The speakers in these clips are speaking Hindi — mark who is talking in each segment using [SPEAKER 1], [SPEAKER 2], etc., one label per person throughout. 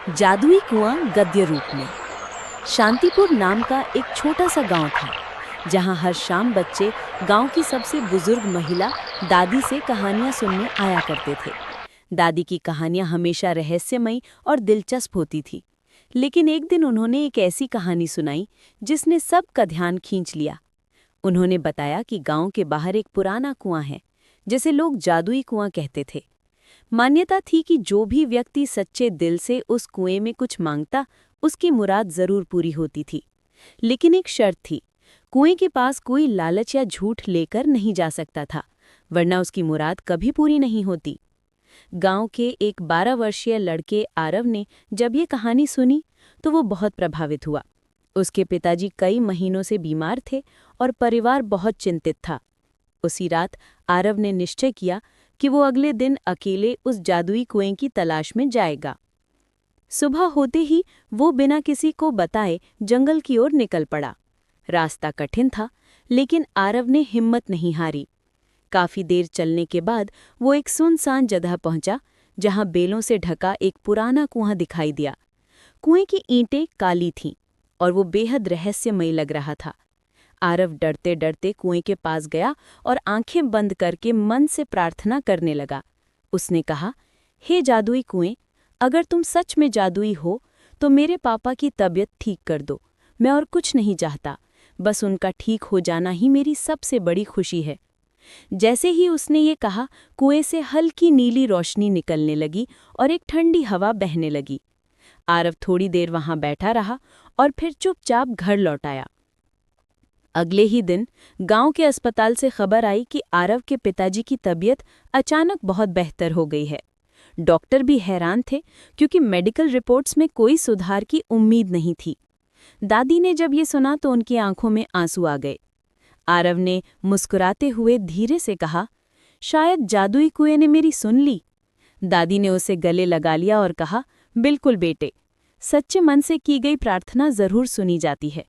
[SPEAKER 1] जादुई कुआं गद्य रूप में। शांतिपुर नाम का एक छोटा सा गांव था, जहां हर शाम बच्चे गांव की सबसे बुजुर्ग महिला दादी से कहानियां सुनने आया करते थे। दादी की कहानियां हमेशा रहस्यमयी और दिलचस्प होती थी, लेकिन एक दिन उन्होंने एक ऐसी कहानी सुनाई जिसने सबका ध्यान खींच लिया। उन्होंने बताया कि गांव के बाहर एक पुराना कुआं है, जिसे लोग जादुई कुआं कहते थे। मान्यता थी कि जो भी व्यक्ति सच्चे दिल से उस कुएं में कुछ मांगता, उसकी मुराद जरूर पूरी होती थी। लेकिन एक शर्त थी, कुएं के पास कोई लालच या झूठ लेकर नहीं जा सकता था, वरना उसकी मुराद कभी पूरी नहीं होती। गांव के एक 12 वर्षीय लड़के आरव ने जब ये कहानी सुनी तो वो बहुत प्रभावित हुआ। उसके पिताजी कई महीनों से बीमार थे और परिवार बहुत चिंतित था। उसी रात आरव ने निश्चय किया कि वो अगले दिन अकेले उस जादुई कुएं की तलाश में जाएगा। सुबह होते ही वो बिना किसी को बताए जंगल की ओर निकल पड़ा। रास्ता कठिन था, लेकिन आरव ने हिम्मत नहीं हारी। काफी देर चलने के बाद वो एक सुनसान जगह पहुंचा, जहां बेलों से ढका एक पुराना कुआं दिखाई दिया। कुएं की ईंटें काली थीं और वो बेहद रहस्यमयी लग रहा था। आरव डरते डरते कुएं के पास गया और आंखें बंद करके मन से प्रार्थना करने लगा। उसने कहा, हे जादुई कुएं, अगर तुम सच में जादुई हो तो मेरे पापा की तबीयत ठीक कर दो। मैं और कुछ नहीं चाहता, बस उनका ठीक हो जाना ही मेरी सबसे बड़ी खुशी है। जैसे ही उसने ये कहा, कुएं से हल्की नीली रोशनी निकलने लगी और एक ठंडी हवा बहने लगी। आरव थोड़ी देर वहां बैठा रहा और फिर चुपचाप घर लौट आया। अगले ही दिन गांव के अस्पताल से खबर आई कि आरव के पिताजी की तबीयत अचानक बहुत बेहतर हो गई है। डॉक्टर भी हैरान थे, क्योंकि मेडिकल रिपोर्ट्स में कोई सुधार की उम्मीद नहीं थी। दादी ने जब ये सुना तो उनकी आंखों में आंसू आ गए। आरव ने मुस्कुराते हुए धीरे से कहा, शायद जादुई कुएं ने मेरी सुन ली। दादी ने उसे गले लगा लिया और कहा, बिल्कुल बेटे, सच्चे मन से की गई प्रार्थना जरूर सुनी जाती है,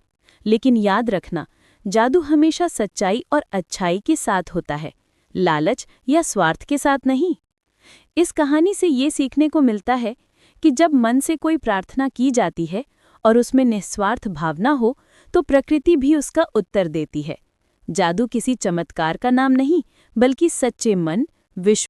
[SPEAKER 1] लेकिन याद रखना, जादू हमेशा सच्चाई और अच्छाई के साथ होता है, लालच या स्वार्थ के साथ नहीं। इस कहानी से ये सीखने को मिलता है कि जब मन से कोई प्रार्थना की जाती है और उसमें निस्वार्थ भावना हो, तो प्रकृति भी उसका उत्तर देती है। जादू किसी चमत्कार का नाम नहीं, बल्कि सच्चे मन, विश्वास